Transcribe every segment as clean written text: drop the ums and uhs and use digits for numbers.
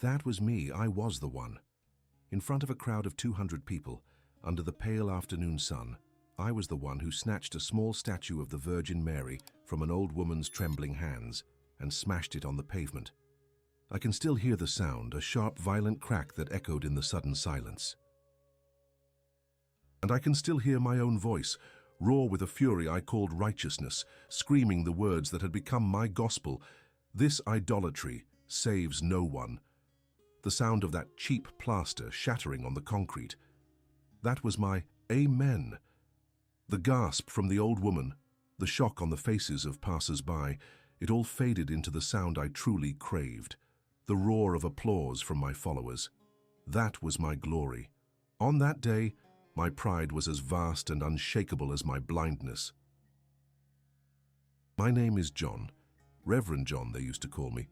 That was me. I was the one. In front of a crowd of 200 people, under the pale afternoon sun, I was the one who snatched a small statue of the Virgin Mary from an old woman's trembling hands and smashed it on the pavement. I can still hear the sound, a sharp, violent crack that echoed in the sudden silence. And I can still hear my own voice, roar with a fury I called righteousness, screaming the words that had become my gospel. This idolatry saves no one. The sound of that cheap plaster shattering on the concrete. That was my amen. The gasp from the old woman, the shock on the faces of passers-by, it all faded into the sound I truly craved. The roar of applause from my followers. That was my glory. On that day, my pride was as vast and unshakable as my blindness. My name is John. Reverend John, they used to call me.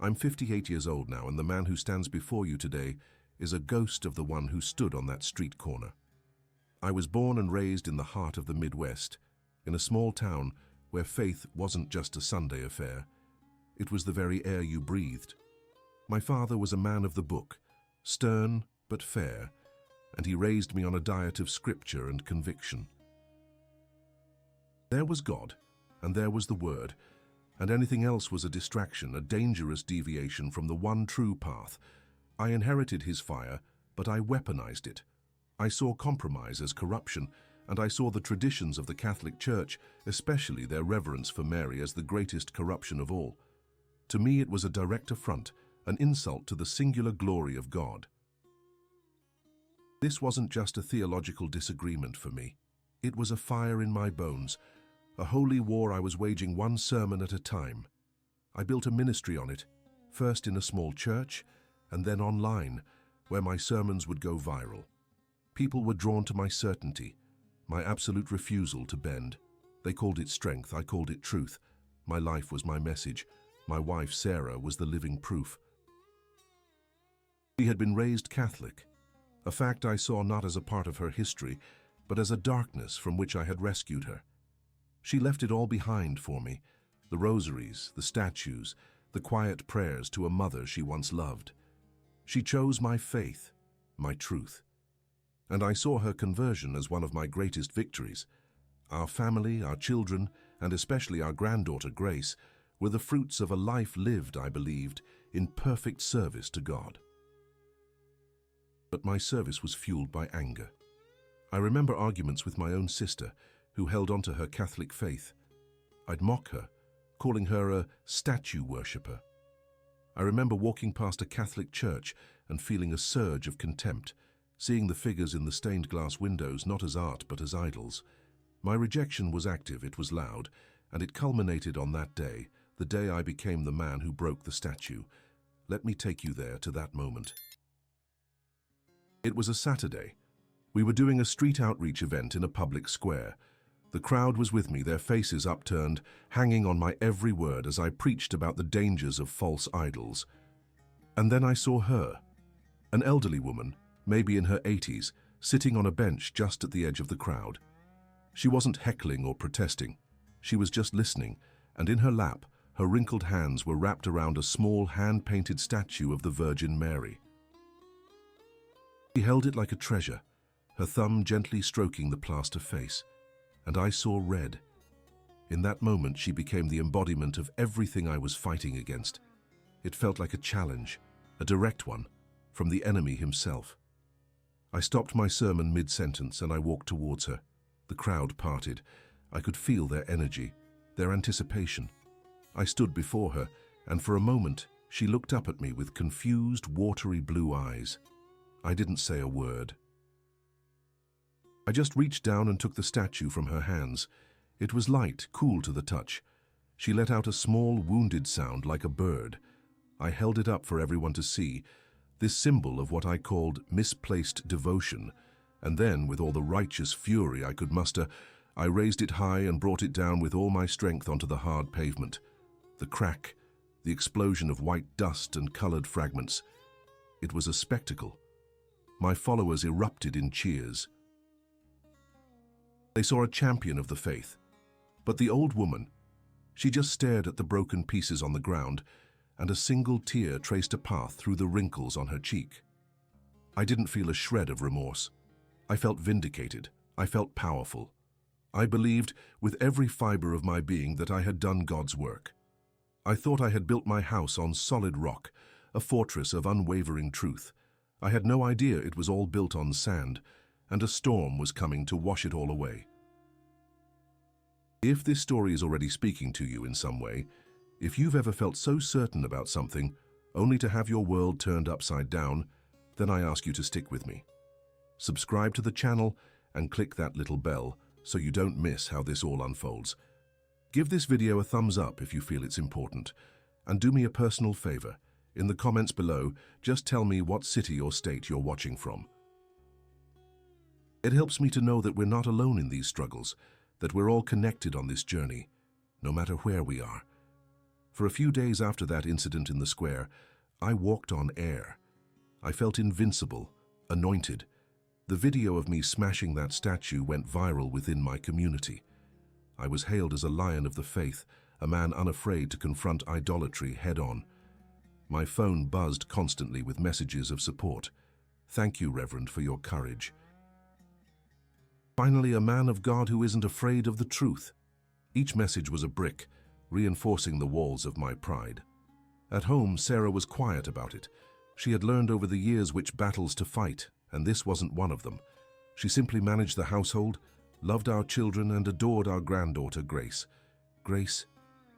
I'm 58 years old now, and the man who stands before you today is a ghost of the one who stood on that street corner. I was born and raised in the heart of the Midwest, in a small town where faith wasn't just a Sunday affair. It was the very air you breathed. My father was a man of the book, stern but fair, and he raised me on a diet of scripture and conviction. There was God, and there was the Word, and anything else was a distraction, a dangerous deviation from the one true path. I inherited his fire, but I weaponized it. I saw compromise as corruption, and I saw the traditions of the Catholic Church, especially their reverence for Mary, as the greatest corruption of all. To me, it was a direct affront, an insult to the singular glory of God. This wasn't just a theological disagreement for me. It was a fire in my bones, a holy war I was waging one sermon at a time. I built a ministry on it, first in a small church, and then online, where my sermons would go viral. People were drawn to my certainty, my absolute refusal to bend. They called it strength, I called it truth. My life was my message. My wife, Sarah, was the living proof. She had been raised Catholic, a fact I saw not as a part of her history, but as a darkness from which I had rescued her. She left it all behind for me, the rosaries, the statues, the quiet prayers to a mother she once loved. She chose my faith, my truth. And I saw her conversion as one of my greatest victories. Our family, our children, and especially our granddaughter Grace, were the fruits of a life lived, I believed, in perfect service to God. But my service was fueled by anger. I remember arguments with my own sister, who held on to her Catholic faith. I'd mock her, calling her a statue worshipper. I remember walking past a Catholic church and feeling a surge of contempt, seeing the figures in the stained glass windows not as art but as idols. My rejection was active, it was loud, and it culminated on that day, the day I became the man who broke the statue. Let me take you there to that moment. It was a Saturday. We were doing a street outreach event in a public square. The crowd was with me, their faces upturned, hanging on my every word as I preached about the dangers of false idols. And then I saw her, an elderly woman, maybe in her 80s, sitting on a bench just at the edge of the crowd. She wasn't heckling or protesting. She was just listening, and in her lap, her wrinkled hands were wrapped around a small hand-painted statue of the Virgin Mary. She held it like a treasure, her thumb gently stroking the plaster face, and I saw red. In that moment, she became the embodiment of everything I was fighting against. It felt like a challenge, a direct one, from the enemy himself. I stopped my sermon mid-sentence and I walked towards her. The crowd parted. I could feel their energy, their anticipation. I stood before her, and for a moment, she looked up at me with confused, watery blue eyes. I didn't say a word. I just reached down and took the statue from her hands. It was light, cool to the touch. She let out a small, wounded sound like a bird. I held it up for everyone to see, this symbol of what I called misplaced devotion, and then, with all the righteous fury I could muster, I raised it high and brought it down with all my strength onto the hard pavement. The crack, the explosion of white dust and colored fragments. It was a spectacle. My followers erupted in cheers. They saw a champion of the faith. But the old woman, she just stared at the broken pieces on the ground, and a single tear traced a path through the wrinkles on her cheek. I didn't feel a shred of remorse. I felt vindicated. I felt powerful. I believed with every fiber of my being that I had done God's work. I thought I had built my house on solid rock, a fortress of unwavering truth. I had no idea it was all built on sand, and a storm was coming to wash it all away. If this story is already speaking to you in some way, if you've ever felt so certain about something, only to have your world turned upside down, then I ask you to stick with me. Subscribe to the channel and click that little bell so you don't miss how this all unfolds. Give this video a thumbs up if you feel it's important, and do me a personal favor. In the comments below, just tell me what city or state you're watching from. It helps me to know that we're not alone in these struggles, that we're all connected on this journey, no matter where we are. For a few days after that incident in the square, I walked on air. I felt invincible, anointed. The video of me smashing that statue went viral within my community. I was hailed as a lion of the faith, a man unafraid to confront idolatry head-on. My phone buzzed constantly with messages of support. Thank you, Reverend, for your courage. Finally, a man of God who isn't afraid of the truth. Each message was a brick, reinforcing the walls of my pride. At home, Sarah was quiet about it. She had learned over the years which battles to fight, and this wasn't one of them. She simply managed the household, loved our children, and adored our granddaughter, Grace. Grace,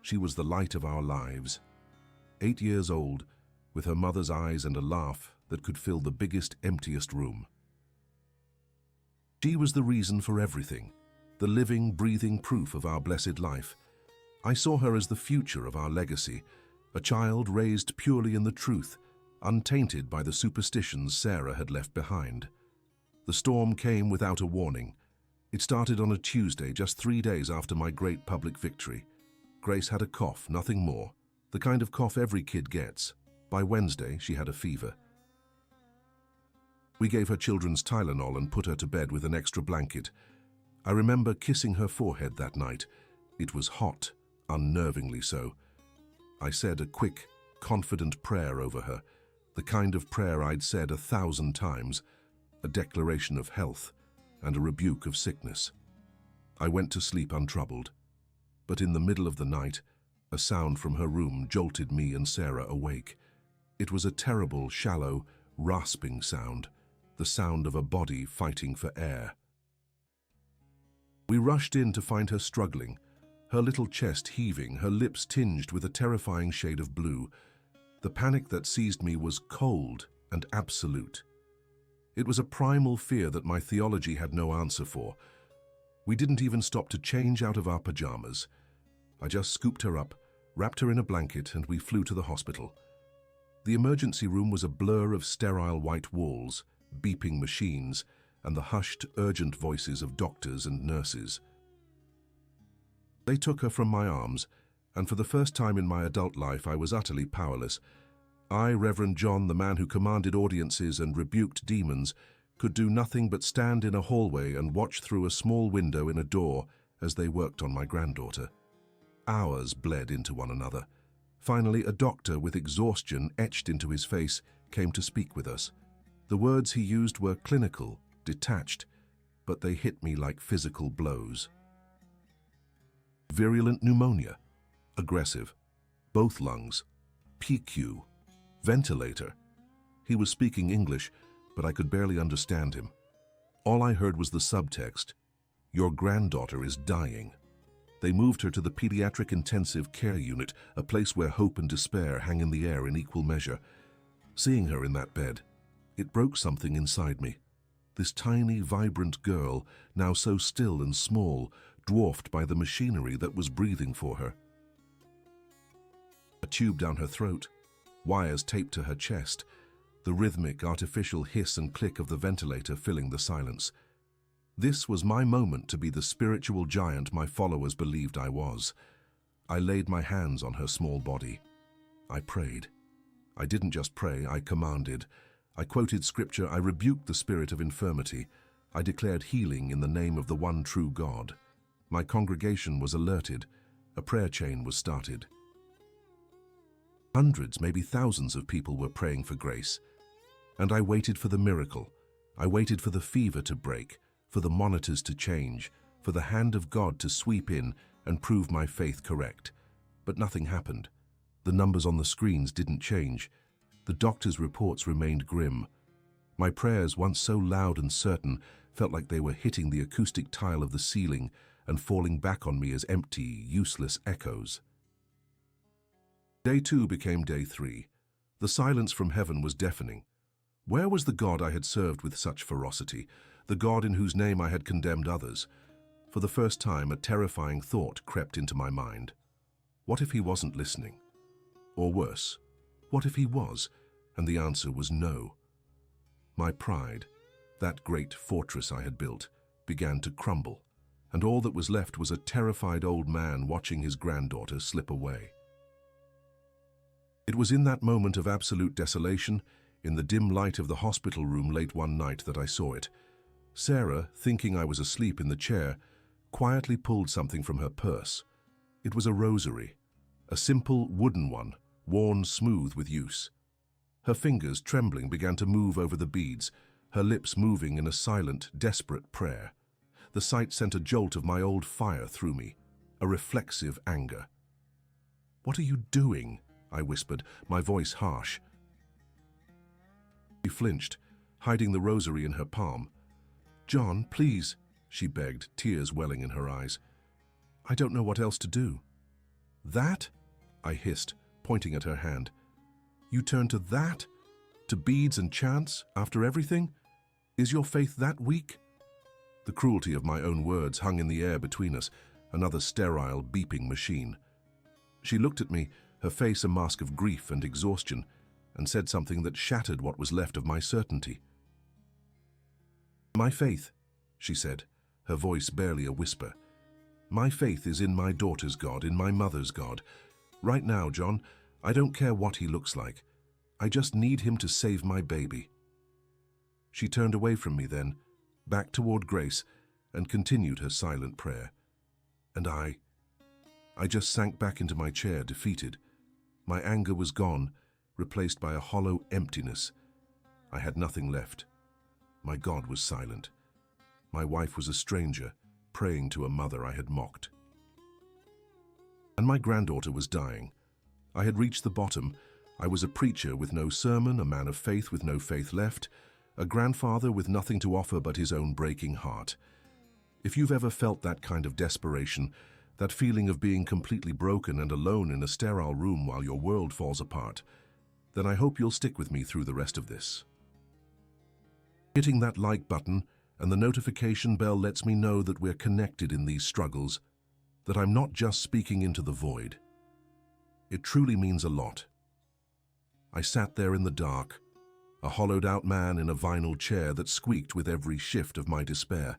she was the light of our lives. 8 years old, with her mother's eyes and a laugh that could fill the biggest, emptiest room. She was the reason for everything, the living, breathing proof of our blessed life. I saw her as the future of our legacy, a child raised purely in the truth, untainted by the superstitions Sarah had left behind. The storm came without a warning. It started on a Tuesday, just 3 days after my great public victory. Grace had a cough, nothing more, the kind of cough every kid gets. By Wednesday, she had a fever. We gave her children's Tylenol and put her to bed with an extra blanket. I remember kissing her forehead that night. It was hot, unnervingly so. I said a quick, confident prayer over her, the kind of prayer I'd said 1,000 times, a declaration of health and a rebuke of sickness. I went to sleep untroubled, but in the middle of the night, a sound from her room jolted me and Sarah awake. It was a terrible, shallow, rasping sound, the sound of a body fighting for air. We rushed in to find her struggling, her little chest heaving, her lips tinged with a terrifying shade of blue. The panic that seized me was cold and absolute. It was a primal fear that my theology had no answer for. We didn't even stop to change out of our pajamas. I just scooped her up, wrapped her in a blanket, and we flew to the hospital. The emergency room was a blur of sterile white walls, beeping machines, and the hushed, urgent voices of doctors and nurses. They took her from my arms, and for the first time in my adult life I was utterly powerless. I, Reverend John, the man who commanded audiences and rebuked demons, could do nothing but stand in a hallway and watch through a small window in a door as they worked on my granddaughter. Hours bled into one another. Finally, a doctor with exhaustion etched into his face came to speak with us. The words he used were clinical, detached, but they hit me like physical blows. Virulent pneumonia, aggressive, both lungs, PQ, ventilator. He was speaking English, but I could barely understand him. All I heard was the subtext, "Your granddaughter is dying." They moved her to the pediatric intensive care unit, a place where hope and despair hang in the air in equal measure. Seeing her in that bed, it broke something inside me. This tiny, vibrant girl, now so still and small, dwarfed by the machinery that was breathing for her. A tube down her throat, wires taped to her chest, the rhythmic, artificial hiss and click of the ventilator filling the silence. This was my moment to be the spiritual giant my followers believed I was. I laid my hands on her small body. I prayed. I didn't just pray, I commanded. I quoted scripture, I rebuked the spirit of infirmity. I declared healing in the name of the one true God. My congregation was alerted. A prayer chain was started. Hundreds, maybe thousands of people were praying for grace. And I waited for the miracle. I waited for the fever to break, for the monitors to change, for the hand of God to sweep in and prove my faith correct. But nothing happened. The numbers on the screens didn't change. The doctor's reports remained grim. My prayers, once so loud and certain, felt like they were hitting the acoustic tile of the ceiling and falling back on me as empty, useless echoes. Day 2 became day 3. The silence from heaven was deafening. Where was the God I had served with such ferocity, the God in whose name I had condemned others? For the first time, a terrifying thought crept into my mind. What if he wasn't listening? Or worse, what if he was, and the answer was no? My pride, that great fortress I had built, began to crumble, and all that was left was a terrified old man watching his granddaughter slip away. It was in that moment of absolute desolation, in the dim light of the hospital room late one night, that I saw it. Sarah, thinking I was asleep in the chair, quietly pulled something from her purse. It was a rosary, a simple wooden one, worn smooth with use. Her fingers, trembling, began to move over the beads, her lips moving in a silent, desperate prayer. The sight sent a jolt of my old fire through me, a reflexive anger. "What are you doing?" I whispered, my voice harsh. She flinched, hiding the rosary in her palm. "John, please," she begged, tears welling in her eyes. "I don't know what else to do." "That?" I hissed, pointing at her hand. "You turn to that? To beads and chants, after everything? Is your faith that weak?" The cruelty of my own words hung in the air between us, another sterile, beeping machine. She looked at me, her face a mask of grief and exhaustion, and said something that shattered what was left of my certainty. "My faith," she said, her voice barely a whisper. "My faith is in my daughter's God, in my mother's God. Right now, John, I don't care what he looks like. I just need him to save my baby." She turned away from me then, back toward Grace, and continued her silent prayer. And I just sank back into my chair, defeated. My anger was gone, replaced by a hollow emptiness. I had nothing left. My God was silent. My wife was a stranger, praying to a mother I had mocked. And my granddaughter was dying. I had reached the bottom. I was a preacher with no sermon, a man of faith with no faith left, a grandfather with nothing to offer but his own breaking heart. If you've ever felt that kind of desperation, that feeling of being completely broken and alone in a sterile room while your world falls apart, then I hope you'll stick with me through the rest of this. Hitting that like button and the notification bell lets me know that we're connected in these struggles, that I'm not just speaking into the void. It truly means a lot. I sat there in the dark, a hollowed-out man in a vinyl chair that squeaked with every shift of my despair.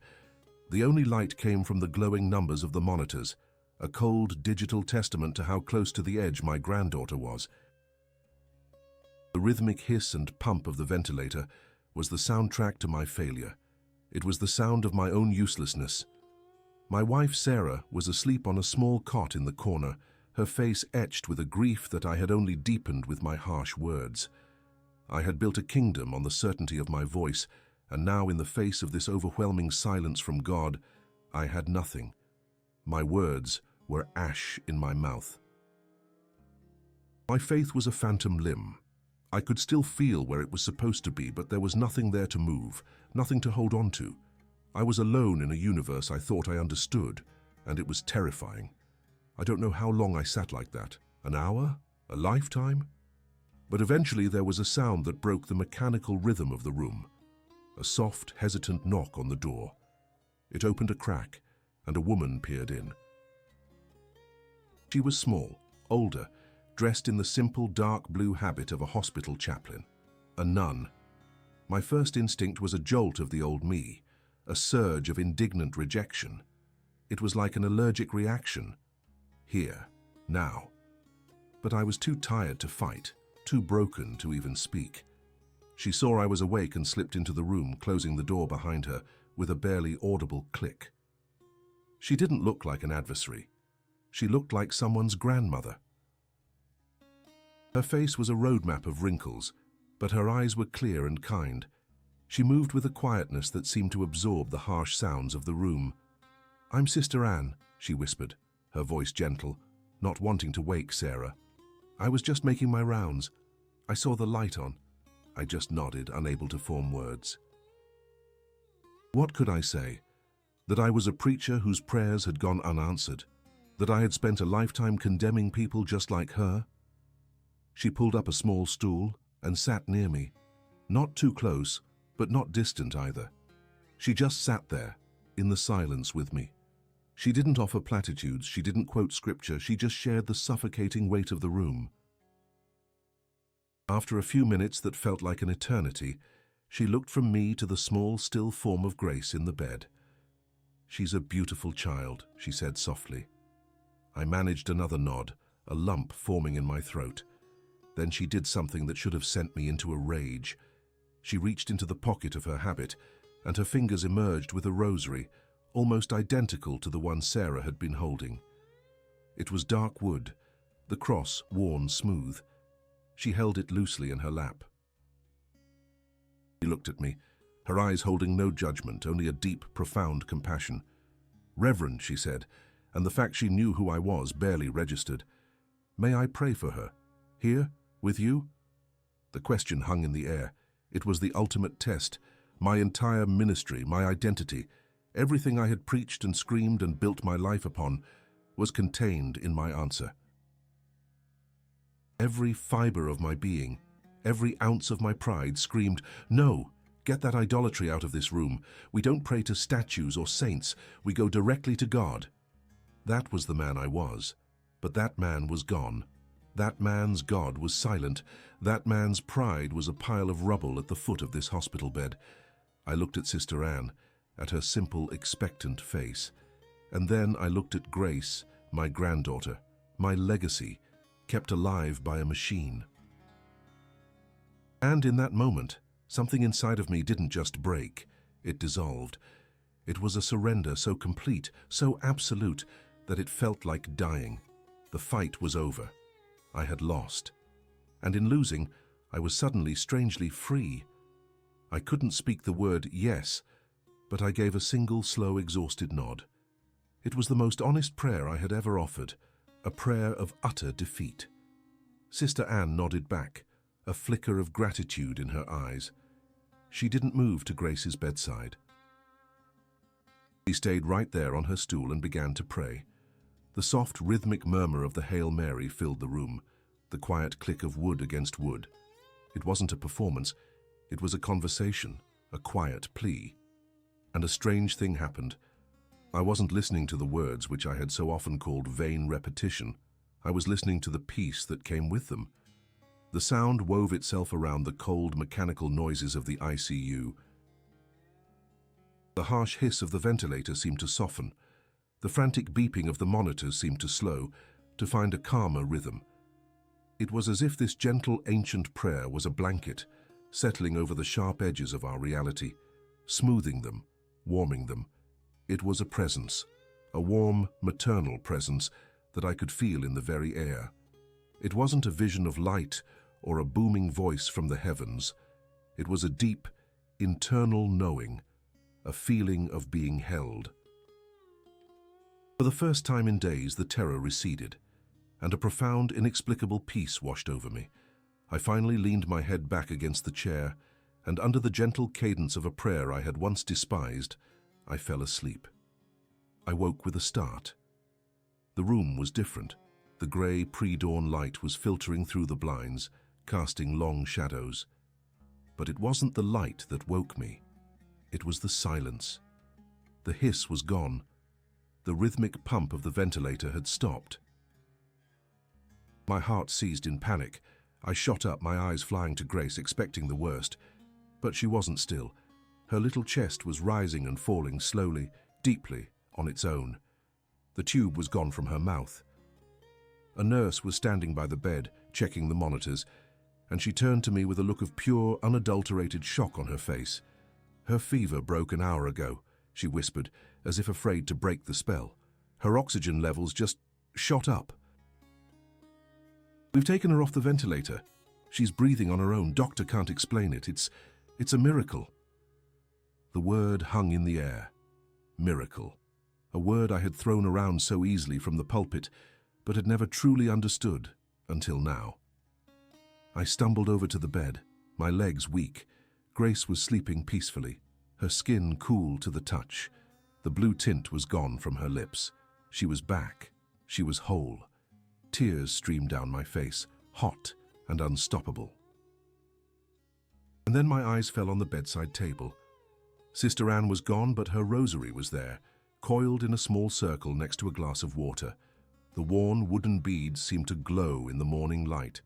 The only light came from the glowing numbers of the monitors, a cold digital testament to how close to the edge my granddaughter was. The rhythmic hiss and pump of the ventilator was the soundtrack to my failure. It was the sound of my own uselessness. My wife, Sarah, was asleep on a small cot in the corner, her face etched with a grief that I had only deepened with my harsh words. I had built a kingdom on the certainty of my voice, and now in the face of this overwhelming silence from God, I had nothing. My words were ash in my mouth. My faith was a phantom limb. I could still feel where it was supposed to be, but there was nothing there to move, nothing to hold on to. I was alone in a universe I thought I understood, and it was terrifying. I don't know how long I sat like that. An hour? A lifetime? But eventually there was a sound that broke the mechanical rhythm of the room. A soft, hesitant knock on the door. It opened a crack, and a woman peered in. She was small, older, dressed in the simple dark blue habit of a hospital chaplain. A nun. My first instinct was a jolt of the old me, a surge of indignant rejection. It was like an allergic reaction. Here, now. But I was too tired to fight, too broken to even speak. She saw I was awake and slipped into the room, closing the door behind her with a barely audible click. She didn't look like an adversary. She looked like someone's grandmother. Her face was a roadmap of wrinkles, but her eyes were clear and kind. She moved with a quietness that seemed to absorb the harsh sounds of the room. "I'm Sister Anne," she whispered, her voice gentle, not wanting to wake Sarah. "I was just making my rounds. I saw the light on." I just nodded, unable to form words. What could I say? That I was a preacher whose prayers had gone unanswered? That I had spent a lifetime condemning people just like her? She pulled up a small stool and sat near me. Not too close, but not distant either. She just sat there, in the silence with me. She didn't offer platitudes, she didn't quote scripture, she just shared the suffocating weight of the room. After a few minutes that felt like an eternity, she looked from me to the small, still form of Grace in the bed. "She's a beautiful child," she said softly. I managed another nod, a lump forming in my throat. Then she did something that should have sent me into a rage. She reached into the pocket of her habit, and her fingers emerged with a rosary, almost identical to the one Sarah had been holding. It was dark wood, the cross worn smooth. She held it loosely in her lap. She looked at me, her eyes holding no judgment, only a deep, profound compassion. "Reverend," she said, and the fact she knew who I was barely registered. "May I pray for her? Here, with you?" The question hung in the air. It was the ultimate test. My entire ministry, my identity, everything I had preached and screamed and built my life upon, was contained in my answer. Every fiber of my being, every ounce of my pride screamed, "No! Get that idolatry out of this room. We don't pray to statues or saints. We go directly to God." That was the man I was. But that man was gone. That man's God was silent. That man's pride was a pile of rubble at the foot of this hospital bed. I looked at Sister Anne, at her simple, expectant face. And then I looked at Grace, my granddaughter, my legacy, kept alive by a machine. And in that moment, something inside of me didn't just break, it dissolved. It was a surrender so complete, so absolute, that it felt like dying. The fight was over. I had lost. And in losing, I was suddenly strangely free. I couldn't speak the word yes, but I gave a single, slow, exhausted nod. It was the most honest prayer I had ever offered, a prayer of utter defeat. Sister Anne nodded back, a flicker of gratitude in her eyes. She didn't move to Grace's bedside. She stayed right there on her stool and began to pray. The soft, rhythmic murmur of the Hail Mary filled the room, the quiet click of wood against wood. It wasn't a performance, it was a conversation, a quiet plea. And a strange thing happened. I wasn't listening to the words which I had so often called vain repetition. I was listening to the peace that came with them. The sound wove itself around the cold, mechanical noises of the ICU. The harsh hiss of the ventilator seemed to soften. The frantic beeping of the monitors seemed to slow, to find a calmer rhythm. It was as if this gentle, ancient prayer was a blanket, settling over the sharp edges of our reality, smoothing them, warming them. It was a presence, a warm, maternal presence that I could feel in the very air. It wasn't a vision of light or a booming voice from the heavens. It was a deep, internal knowing, a feeling of being held. For the first time in days, the terror receded, and a profound, inexplicable peace washed over me. I finally leaned my head back against the chair, and under the gentle cadence of a prayer I had once despised, I fell asleep. I woke with a start. The room was different. The grey, pre-dawn light was filtering through the blinds, casting long shadows. But it wasn't the light that woke me. It was the silence. The hiss was gone. The rhythmic pump of the ventilator had stopped. My heart seized in panic. I shot up, my eyes flying to Grace, expecting the worst. But she wasn't still. Her little chest was rising and falling slowly, deeply, on its own. The tube was gone from her mouth. A nurse was standing by the bed, checking the monitors, and she turned to me with a look of pure, unadulterated shock on her face. "Her fever broke an hour ago," she whispered, as if afraid to break the spell. "Her oxygen levels just shot up." We've taken her off the ventilator. She's breathing on her own. Doctor can't explain it. It's a miracle." The word hung in the air. Miracle. A word I had thrown around so easily from the pulpit, but had never truly understood until now. I stumbled over to the bed, my legs weak. Grace was sleeping peacefully, her skin cool to the touch. The blue tint was gone from her lips. She was back. She was whole. Tears streamed down my face, hot and unstoppable. And then my eyes fell on the bedside table. Sister Anne was gone, but her rosary was there, coiled in a small circle next to a glass of water. The worn wooden beads seemed to glow in the morning light.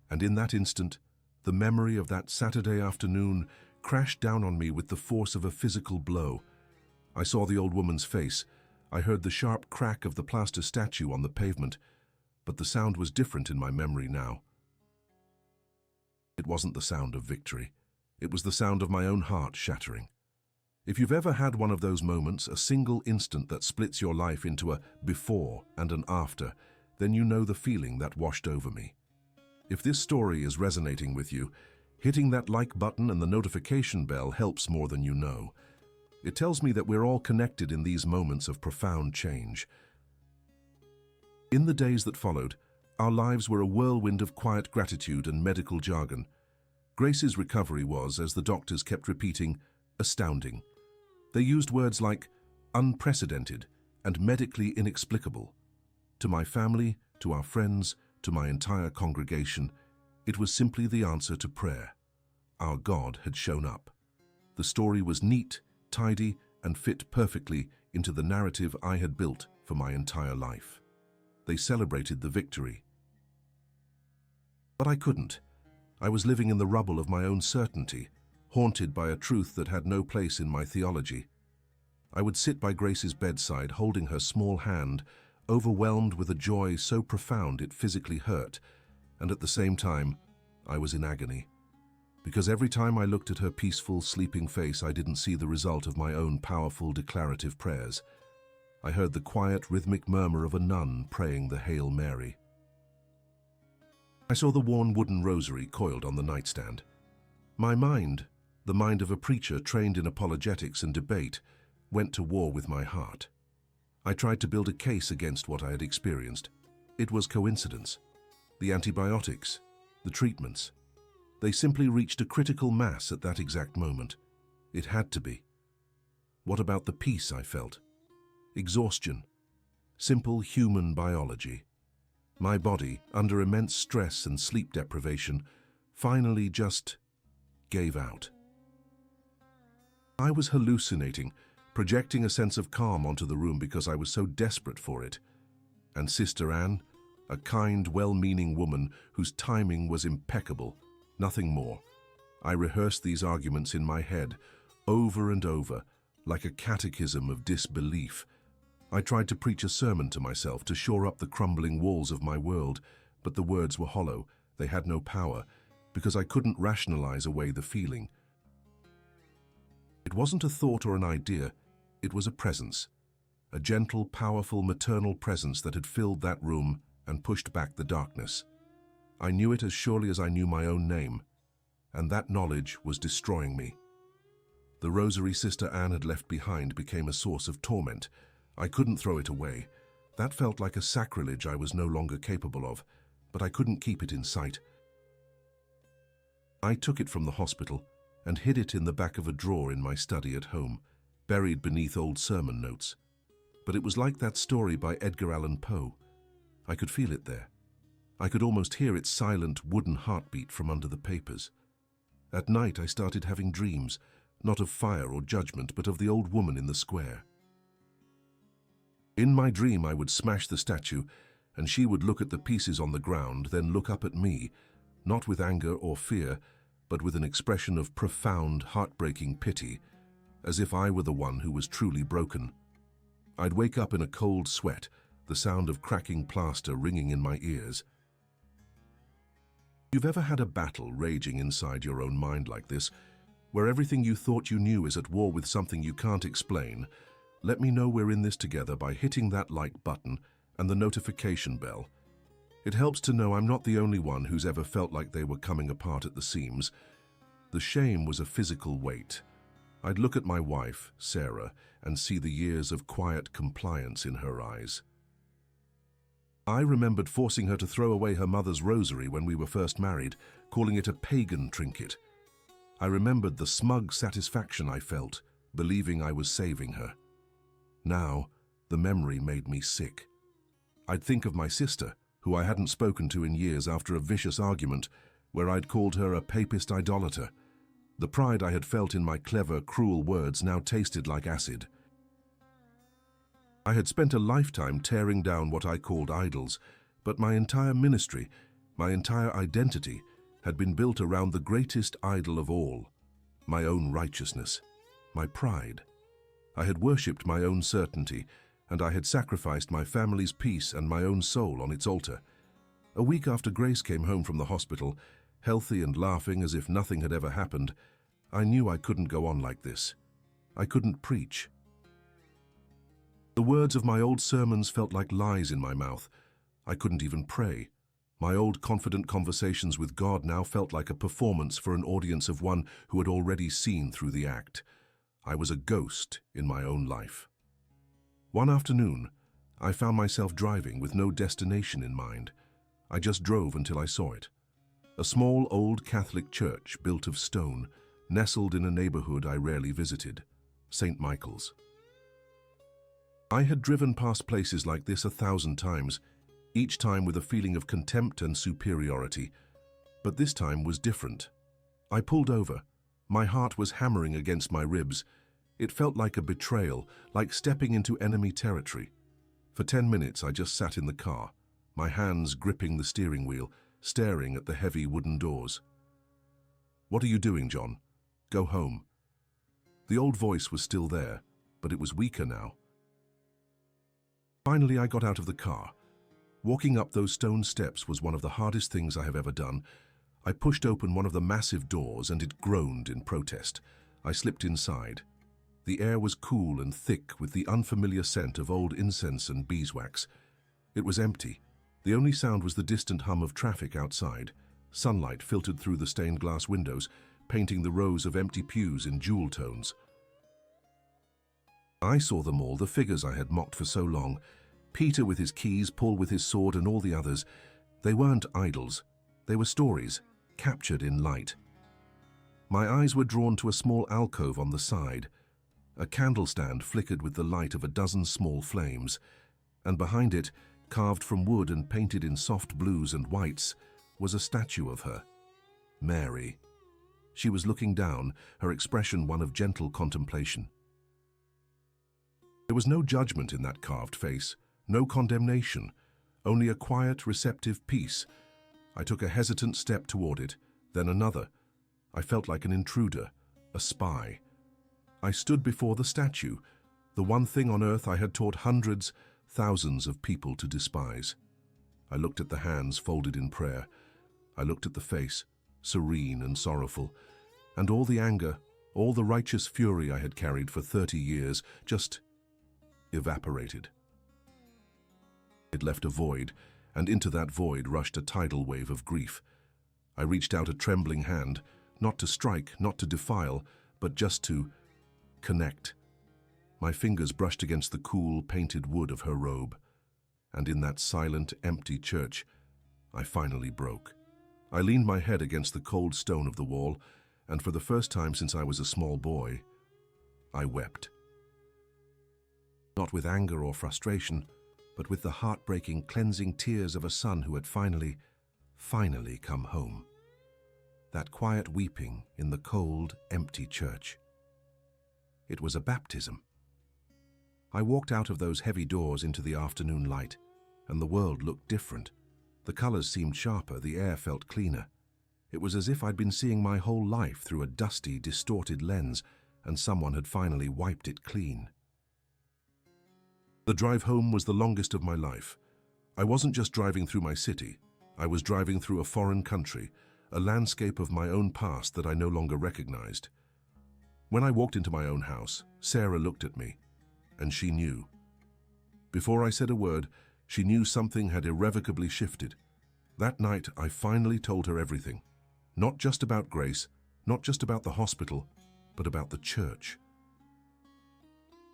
And in that instant, the memory of that Saturday afternoon crashed down on me with the force of a physical blow. I saw the old woman's face. I heard the sharp crack of the plaster statue on the pavement, but the sound was different in my memory now. It wasn't the sound of victory. It was the sound of my own heart shattering. If you've ever had one of those moments, a single instant that splits your life into a before and an after, then you know the feeling that washed over me. If this story is resonating with you, hitting that like button and the notification bell helps more than you know. It tells me that we're all connected in these moments of profound change. In the days that followed, our lives were a whirlwind of quiet gratitude and medical jargon. Grace's recovery was, as the doctors kept repeating, astounding. They used words like unprecedented and medically inexplicable. To my family, to our friends, to my entire congregation, it was simply the answer to prayer. Our God had shown up. The story was neat, tidy, and fit perfectly into the narrative I had built for my entire life. They celebrated the victory. But I couldn't. I was living in the rubble of my own certainty, haunted by a truth that had no place in my theology. I would sit by Grace's bedside, holding her small hand, overwhelmed with a joy so profound it physically hurt, and at the same time, I was in agony. Because every time I looked at her peaceful, sleeping face, I didn't see the result of my own powerful, declarative prayers. I heard the quiet, rhythmic murmur of a nun praying the Hail Mary. I saw the worn wooden rosary coiled on the nightstand. My mind, the mind of a preacher trained in apologetics and debate, went to war with my heart. I tried to build a case against what I had experienced. It was coincidence. The antibiotics, the treatments, they simply reached a critical mass at that exact moment. It had to be. What about the peace I felt? Exhaustion. Simple human biology. My body, under immense stress and sleep deprivation, finally just gave out. I was hallucinating, projecting a sense of calm onto the room because I was so desperate for it. And Sister Anne, a kind, well-meaning woman whose timing was impeccable, nothing more. I rehearsed these arguments in my head, over and over, like a catechism of disbelief. I tried to preach a sermon to myself to shore up the crumbling walls of my world, but the words were hollow. They had no power, because I couldn't rationalize away the feeling. It wasn't a thought or an idea, it was a presence. A gentle, powerful, maternal presence that had filled that room and pushed back the darkness. I knew it as surely as I knew my own name, and that knowledge was destroying me. The rosary Sister Anne had left behind became a source of torment. I couldn't throw it away. That felt like a sacrilege I was no longer capable of, but I couldn't keep it in sight. I took it from the hospital and hid it in the back of a drawer in my study at home, buried beneath old sermon notes. But it was like that story by Edgar Allan Poe. I could feel it there. I could almost hear its silent, wooden heartbeat from under the papers. At night I started having dreams, not of fire or judgment, but of the old woman in the square. In my dream I would smash the statue, and she would look at the pieces on the ground, then look up at me, not with anger or fear, but with an expression of profound, heartbreaking pity, as if I were the one who was truly broken. I'd wake up in a cold sweat, the sound of cracking plaster ringing in my ears. You've ever had a battle raging inside your own mind like this, where everything you thought you knew is at war with something you can't explain? Let me know we're in this together by hitting that like button and the notification bell. It helps to know I'm not the only one who's ever felt like they were coming apart at the seams. The shame was a physical weight. I'd look at my wife, Sarah, and see the years of quiet compliance in her eyes. I remembered forcing her to throw away her mother's rosary when we were first married, calling it a pagan trinket. I remembered the smug satisfaction I felt, believing I was saving her. Now, the memory made me sick. I'd think of my sister, who I hadn't spoken to in years after a vicious argument, where I'd called her a papist idolater. The pride I had felt in my clever, cruel words now tasted like acid. I had spent a lifetime tearing down what I called idols, but my entire ministry, my entire identity, had been built around the greatest idol of all, my own righteousness, my pride. I had worshipped my own certainty, and I had sacrificed my family's peace and my own soul on its altar. A week after Grace came home from the hospital, healthy and laughing as if nothing had ever happened, I knew I couldn't go on like this. I couldn't preach. The words of my old sermons felt like lies in my mouth. I couldn't even pray. My old confident conversations with God now felt like a performance for an audience of one who had already seen through the act. I was a ghost in my own life. One afternoon, I found myself driving with no destination in mind. I just drove until I saw it. A small old Catholic church built of stone, nestled in a neighborhood I rarely visited, St. Michael's. I had driven past places like this 1,000 times, each time with a feeling of contempt and superiority. But this time was different. I pulled over. My heart was hammering against my ribs. It felt like a betrayal, like stepping into enemy territory. For 10 minutes I just sat in the car, my hands gripping the steering wheel, staring at the heavy wooden doors. "What are you doing, John? Go home." The old voice was still there, but it was weaker now. Finally, I got out of the car. Walking up those stone steps was one of the hardest things I have ever done. I pushed open one of the massive doors and it groaned in protest. I slipped inside. The air was cool and thick with the unfamiliar scent of old incense and beeswax. It was empty. The only sound was the distant hum of traffic outside. Sunlight filtered through the stained glass windows, painting the rows of empty pews in jewel tones. I saw them all, the figures I had mocked for so long. Peter with his keys, Paul with his sword, and all the others. They weren't idols. They were stories, captured in light. My eyes were drawn to a small alcove on the side. A candle stand flickered with the light of a dozen small flames, and behind it, carved from wood and painted in soft blues and whites, was a statue of her, Mary. She was looking down, her expression one of gentle contemplation. There was no judgment in that carved face, no condemnation, only a quiet, receptive peace. I took a hesitant step toward it, then another. I felt like an intruder, a spy. I stood before the statue, the one thing on earth I had taught hundreds, thousands of people to despise. I looked at the hands folded in prayer. I looked at the face, serene and sorrowful, and all the anger, all the righteous fury I had carried for 30 years just evaporated. It left a void, and into that void rushed a tidal wave of grief. I reached out a trembling hand, not to strike, not to defile, but just to connect. My fingers brushed against the cool, painted wood of her robe, and in that silent, empty church, I finally broke. I leaned my head against the cold stone of the wall, and for the first time since I was a small boy, I wept. Not with anger or frustration, but with the heartbreaking, cleansing tears of a son who had finally come home. That quiet weeping in the cold, empty church. It was a baptism. I walked out of those heavy doors into the afternoon light, and the world looked different. The colors seemed sharper, the air felt cleaner. It was as if I'd been seeing my whole life through a dusty, distorted lens, and someone had finally wiped it clean. The drive home was the longest of my life. I wasn't just driving through my city. I was driving through a foreign country, a landscape of my own past that I no longer recognized. When I walked into my own house, Sarah looked at me, and she knew. Before I said a word, she knew something had irrevocably shifted. That night, I finally told her everything. Not just about Grace, not just about the hospital, but about the church.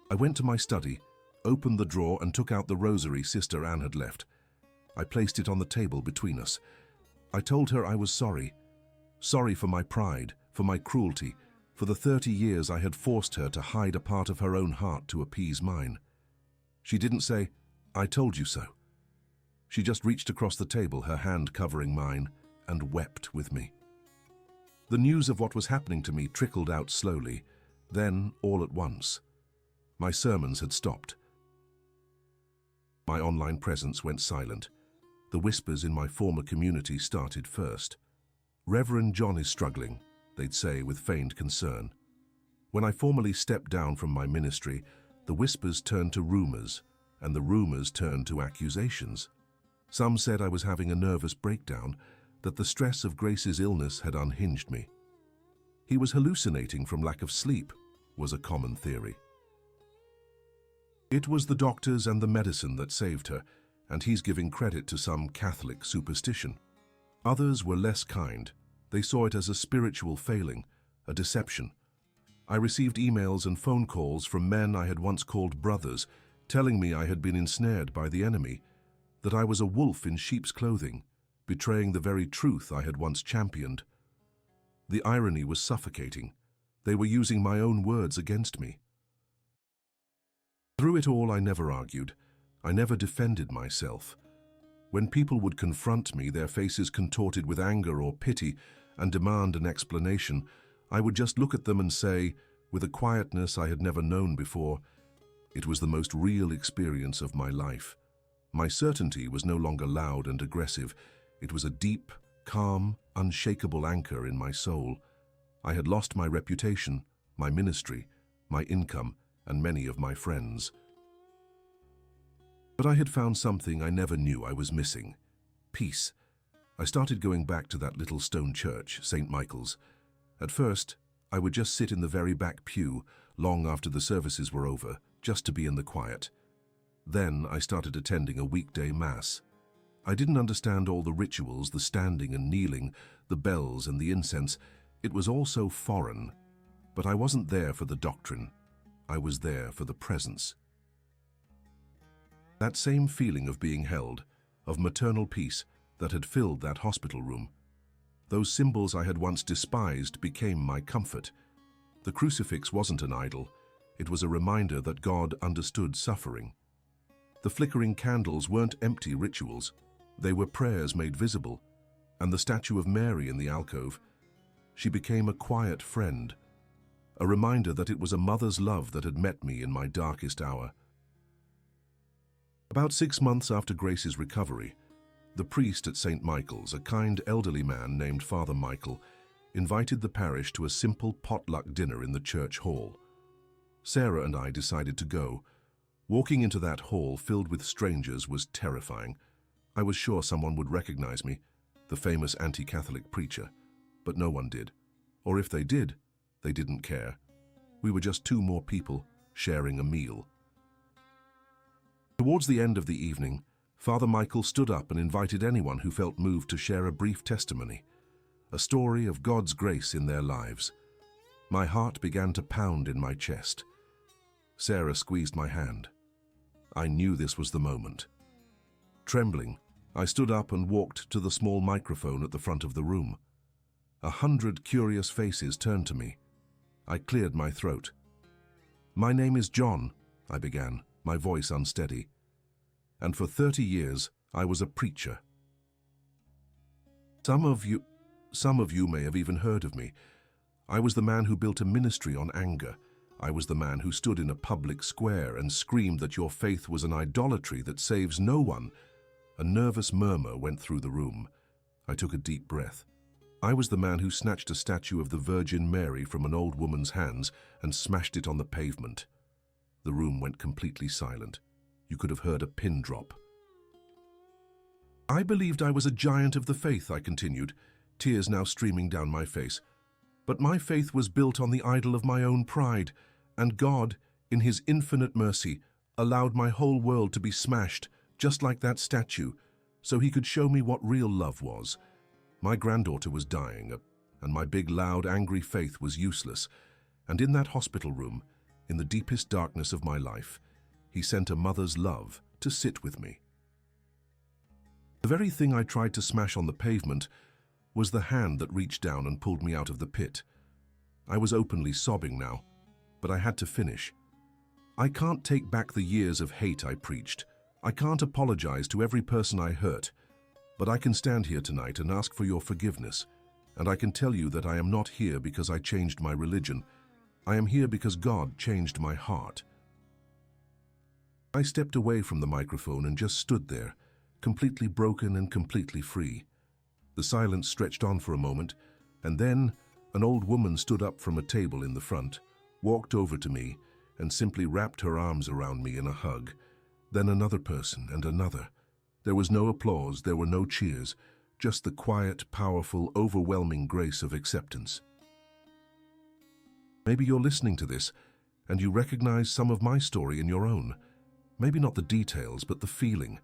I went to my study, opened the drawer and took out the rosary Sister Anne had left. I placed it on the table between us. I told her I was sorry. Sorry for my pride, for my cruelty, for the 30 years I had forced her to hide a part of her own heart to appease mine. She didn't say, "I told you so." She just reached across the table, her hand covering mine, and wept with me. The news of what was happening to me trickled out slowly, then all at once. My sermons had stopped. My online presence went silent. The whispers in my former community started first. "Reverend John is struggling," they'd say with feigned concern. When I formally stepped down from my ministry, the whispers turned to rumors, and the rumors turned to accusations. Some said I was having a nervous breakdown, that the stress of Grace's illness had unhinged me. He was hallucinating from lack of sleep, was a common theory. It was the doctors and the medicine that saved her, and he's giving credit to some Catholic superstition. Others were less kind. They saw it as a spiritual failing, a deception. I received emails and phone calls from men I had once called brothers, telling me I had been ensnared by the enemy, that I was a wolf in sheep's clothing, betraying the very truth I had once championed. The irony was suffocating. They were using my own words against me. Through it all, I never argued. I never defended myself. When people would confront me, their faces contorted with anger or pity, and demand an explanation, I would just look at them and say, with a quietness I had never known before, it was the most real experience of my life. My certainty was no longer loud and aggressive. It was a deep, calm, unshakable anchor in my soul. I had lost my reputation, my ministry, my income, and many of my friends. But I had found something I never knew I was missing: peace. I started going back to that little stone church, St. Michael's. At first, I would just sit in the very back pew, long after the services were over, just to be in the quiet. Then I started attending a weekday mass. I didn't understand all the rituals, the standing and kneeling, the bells and the incense. It was all so foreign. But I wasn't there for the doctrine. I was there for the presence. That same feeling of being held, of maternal peace that had filled that hospital room. Those symbols I had once despised became my comfort. The crucifix wasn't an idol. It was a reminder that God understood suffering. The flickering candles weren't empty rituals. They were prayers made visible. And the statue of Mary in the alcove, she became a quiet friend, a reminder that it was a mother's love that had met me in my darkest hour. About 6 months after Grace's recovery, the priest at St. Michael's, a kind elderly man named Father Michael, invited the parish to a simple potluck dinner in the church hall. Sarah and I decided to go. Walking into that hall filled with strangers was terrifying. I was sure someone would recognize me, the famous anti-Catholic preacher, but no one did. Or if they did, they didn't care. We were just two more people sharing a meal. Towards the end of the evening, Father Michael stood up and invited anyone who felt moved to share a brief testimony, a story of God's grace in their lives. My heart began to pound in my chest. Sarah squeezed my hand. I knew this was the moment. Trembling, I stood up and walked to the small microphone at the front of the room. 100 curious faces turned to me. I cleared my throat. "My name is John," I began, my voice unsteady. "And for 30 years, I was a preacher. Some of you may have even heard of me. I was the man who built a ministry on anger. I was the man who stood in a public square and screamed that your faith was an idolatry that saves no one." A nervous murmur went through the room. I took a deep breath. I was the man who snatched a statue of the Virgin Mary from an old woman's hands and smashed it on the pavement. The room went completely silent. You could have heard a pin drop. "I believed I was a giant of the faith," I continued, tears now streaming down my face. "But my faith was built on the idol of my own pride, and God, in His infinite mercy, allowed my whole world to be smashed, just like that statue. so he could show me what real love was. My granddaughter was dying, and my big, loud, angry faith was useless. And in that hospital room, in the deepest darkness of my life, he sent a mother's love to sit with me. The very thing I tried to smash on the pavement was the hand that reached down and pulled me out of the pit. I was openly sobbing now, but I had to finish. I can't take back the years of hate I preached. I can't apologize to every person I hurt, but I can stand here tonight and ask for your forgiveness, and I can tell you that I am not here because I changed my religion. I am here because God changed my heart. I stepped away from the microphone and just stood there, completely broken and completely free. The silence stretched on for a moment, and then an old woman stood up from a table in the front, walked over to me, and simply wrapped her arms around me in a hug. Then another person and another. There was no applause, there were no cheers, just the quiet, powerful, overwhelming grace of acceptance. Maybe you're listening to this, and you recognize some of my story in your own. Maybe not the details, but the feeling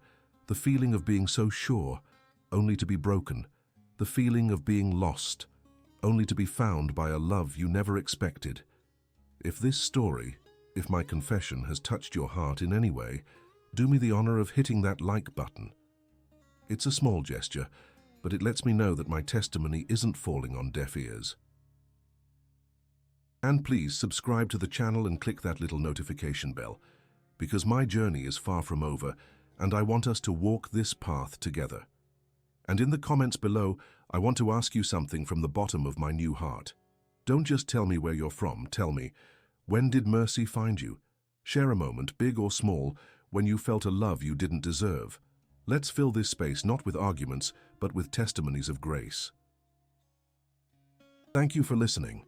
of being so sure, only to be broken, the feeling of being lost, only to be found by a love you never expected. If this story, if my confession has touched your heart in any way, do me the honor of hitting that like button. It's a small gesture, but it lets me know that my testimony isn't falling on deaf ears. And please subscribe to the channel and click that little notification bell, because my journey is far from over, and I want us to walk this path together. And in the comments below, I want to ask you something from the bottom of my new heart. Don't just tell me where you're from, tell me, when did mercy find you? Share a moment, big or small, when you felt a love you didn't deserve. Let's fill this space not with arguments, but with testimonies of grace. Thank you for listening.